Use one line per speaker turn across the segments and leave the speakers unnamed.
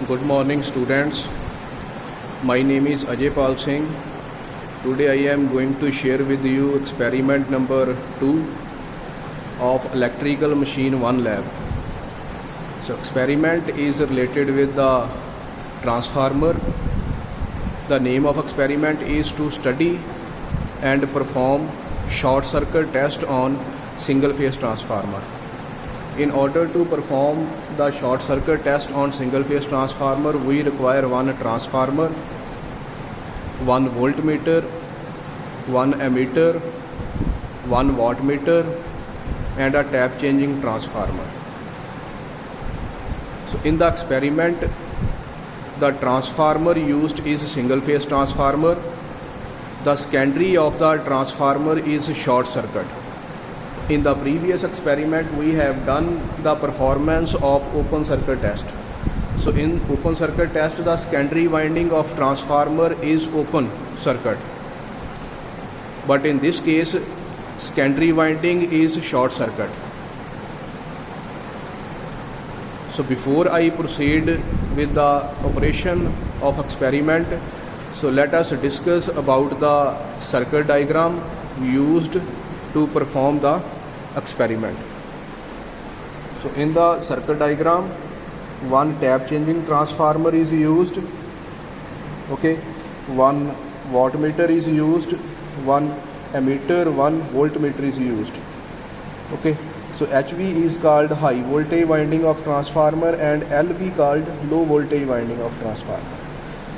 Good morning, students. My name is Ajay Pal Singh. Today I am going to share with you experiment number 2 of electrical machine 1 lab. So experiment is related with the transformer. The name of experiment is to study and perform short circuit test on single phase transformer. In order to perform the short circuit test on single phase transformer, we require one transformer, one voltmeter, one ammeter, one wattmeter, and a tap changing transformer. So in the experiment, the transformer used is single phase transformer. The secondary of the transformer is short circuit. In the previous experiment, we have done the performance of open circuit test. So in open circuit test, the secondary winding of transformer is open circuit. But in this case, secondary winding is short circuit. So before I proceed with the operation of experiment, so let us discuss about the circuit diagram used to perform the experiment. So in the circuit diagram, one tap changing transformer is used, one wattmeter is used, one ammeter, one voltmeter is used. So HV is called high voltage winding of transformer and LV called low voltage winding of transformer.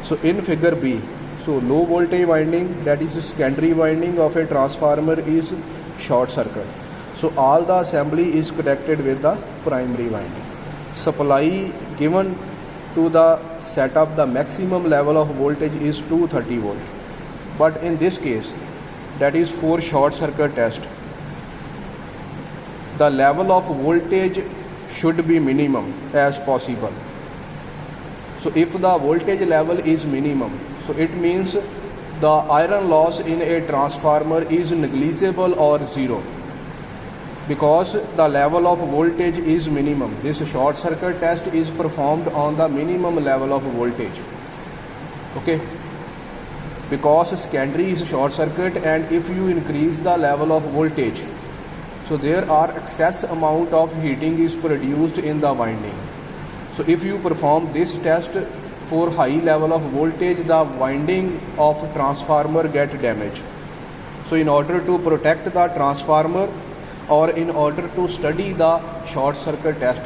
So in figure B, so low voltage winding, that is secondary winding of a transformer, is short circuit. So all the assembly is connected with the primary winding. Supply given to the setup, the maximum level of voltage is 230 volt. But in this case, that is for short circuit test, the level of voltage should be minimum as possible. So if the voltage level is minimum, so it means the iron loss in a transformer is negligible or zero, because the level of voltage is minimum. This short circuit test is performed on the minimum level of voltage. Because secondary is short circuit, and if you increase the level of voltage, so there are excess amount of heating is produced in the winding. So if you perform this test for high level of voltage, the winding of transformer get damaged. So in order to protect the transformer, or in order to study the short circuit test,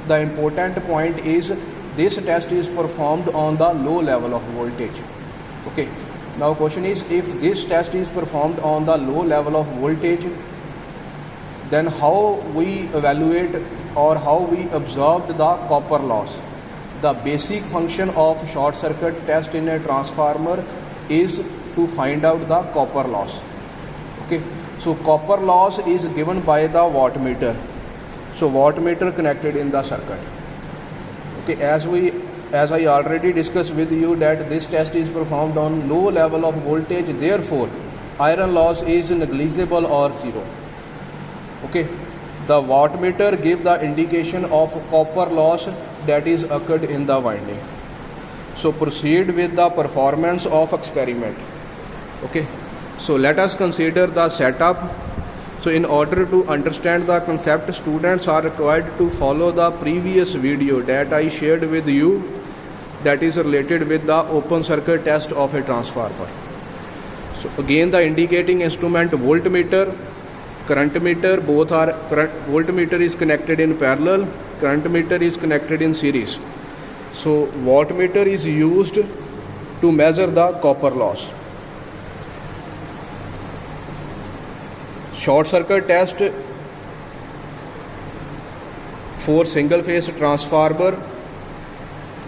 the important point is this test is performed on the low level of voltage. Now question is, if this test is performed on the low level of voltage, then how we evaluate or how we observed the copper loss? The basic function of short circuit test in a transformer is to find out the copper loss. So copper loss is given by the wattmeter. So wattmeter connected in the circuit. As I already discussed with you that this test is performed on low level of voltage, therefore iron loss is negligible or zero. The wattmeter give the indication of copper loss that is occurred in the winding. So proceed with the performance of experiment. So let us consider the setup. So in order to understand the concept, students are required to follow the previous video that I shared with you, that is related with the open circuit test of a transformer. So again, the indicating instrument voltmeter, current meter, both are voltmeter is connected in parallel, current meter is connected in series. So wattmeter is used to measure the copper loss. Short circuit test for single phase transformer.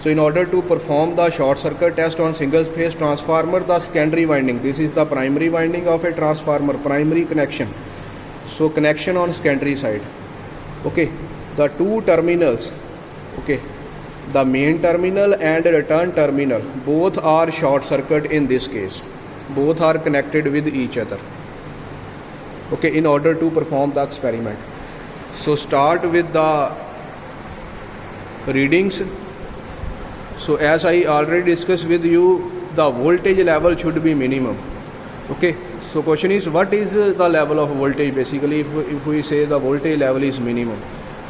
So in order to perform the short circuit test on single phase transformer, the secondary winding, this is the primary winding of a transformer, primary connection. So connection on secondary side. The two terminals, the main terminal and return terminal, both are short circuit in this case. Both are connected with each other. In order to perform the experiment. So start with the readings. So as I already discussed with you, the voltage level should be minimum. Okay, so question is, what is the level of voltage? Basically, if we say the voltage level is minimum,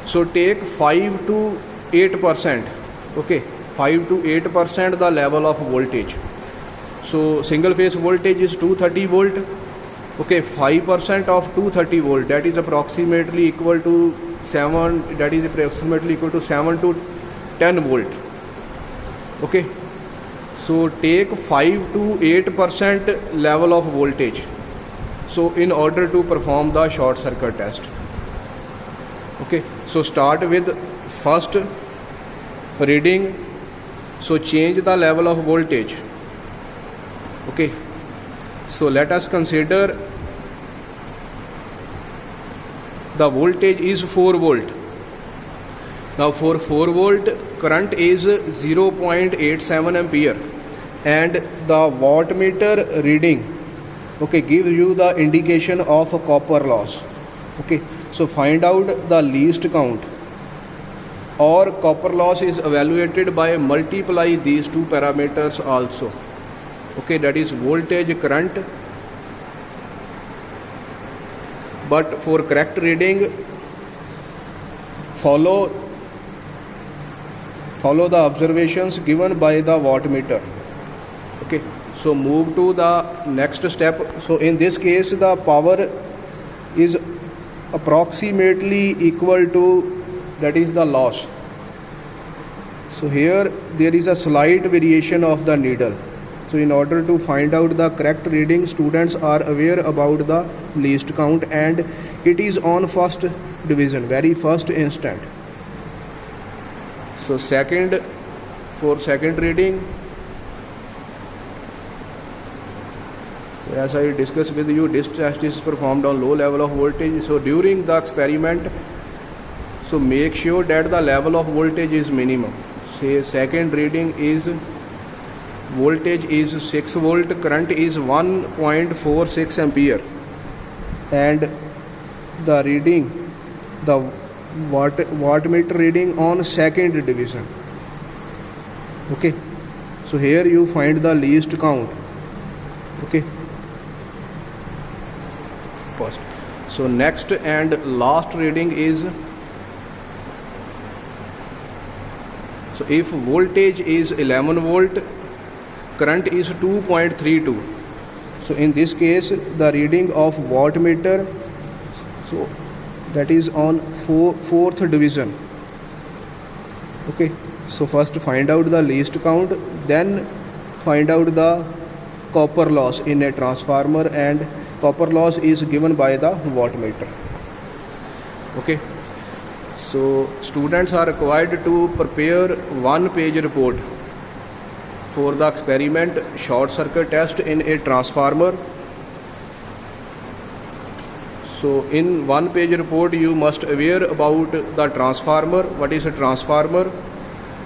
so take 5 to 8%. Okay, 5 to 8% the level of voltage. So single phase voltage is 230 volt. Okay, 5% of 230 volt, that is approximately equal to 7 to 10 volt. Okay, so take 5 to 8% level of voltage, so in order to perform the short circuit test. Okay, so start with first reading, so change the level of voltage. Okay, so let us consider the voltage is 4 volt. Now for 4 volt current is 0.87 ampere, and the wattmeter reading, okay, gives you the indication of copper loss. Okay, so find out the least count, or copper loss is evaluated by multiply these two parameters also. Okay, that is voltage, current. But for correct reading, follow the observations given by the wattmeter. Okay, so move to the next step. So in this case, the power is approximately equal to, that is the loss. So here there is a slight variation of the needle. So in order to find out the correct reading, students are aware about the least count, and it is on first division, very first instant. So for second reading, so as I discussed with you, this test is performed on low level of voltage. So during the experiment, so make sure that the level of voltage is minimum. Say second reading is voltage is 6 volt, current is 1.46 ampere, and the reading, the wattmeter reading on second division. Okay, so here you find the least count. Okay, first. So next and last reading is, so if voltage is 11 volt, current is 2.32. So in this case, the reading of wattmeter, so that is on fourth division. Okay, so first find out the least count, then find out the copper loss in a transformer, and copper loss is given by the wattmeter. Okay, so students are required to prepare 1-page report for the experiment short circuit test in a transformer. So in 1-page report you must aware about the transformer, what is a transformer,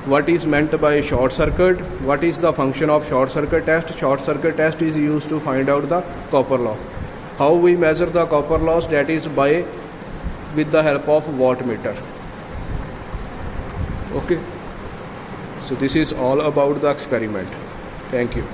what is meant by short circuit, what is the function of short circuit test. Short circuit test is used to find out the copper loss. How we measure the copper loss, that is with the help of wattmeter. Okay, so this is all about the experiment. Thank you.